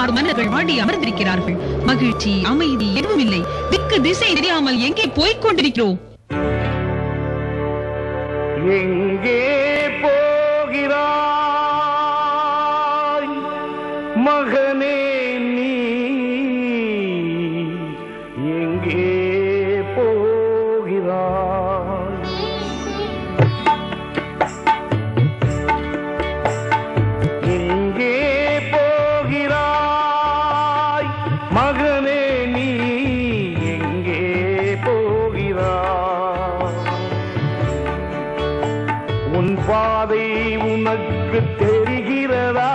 16 மன்னர்கள் வாடி அமர்ந்திருக்கிறார்கள். மகிழ்ச்சி, அமைதி எதுவும் இல்லை. திக்கு திசை தெரியாமல் எங்கே போய்க் கொண்டிருக்கிறோம்? எங்கே போகிறாய் மகனே நீ? எங்கே போகிறாய்? எங்கே போகிறாய் மகனே நீ? எங்கே போகிறாய்? உன் பாதை உனக்கு தெரிகிறதா?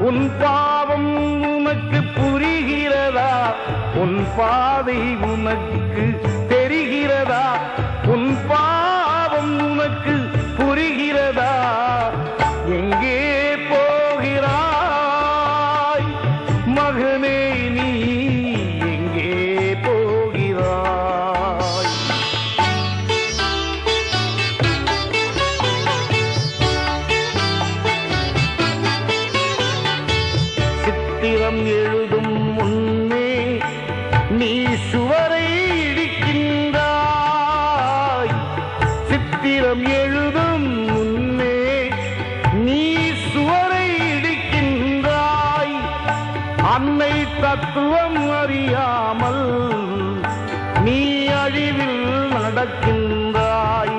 உன் பாவம் உனக்கு புரிகிறதா? உன் பாதை உனக்கு தெரிகிறதா? உன் பாவம் உனக்கு புரிகிறதா? எங்கே போகிறாய் மகனே நீ? எங்கே போகிறாய்? சித்திரம் எழுதும் முன்னே நீ சுவரை இடிக்கின்றாய். சித்திரம் எழுதும் முன்னே நீ சுவரை இடிக்கின்றாய். அன்னை தத்துவம் அறியாமல் நீ அழிவில் நடக்கின்றாய்.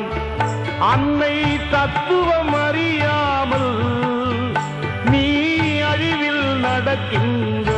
அன்னை தத்துவம் அறியாமல் நீ அழிவில் நடக்கின்ற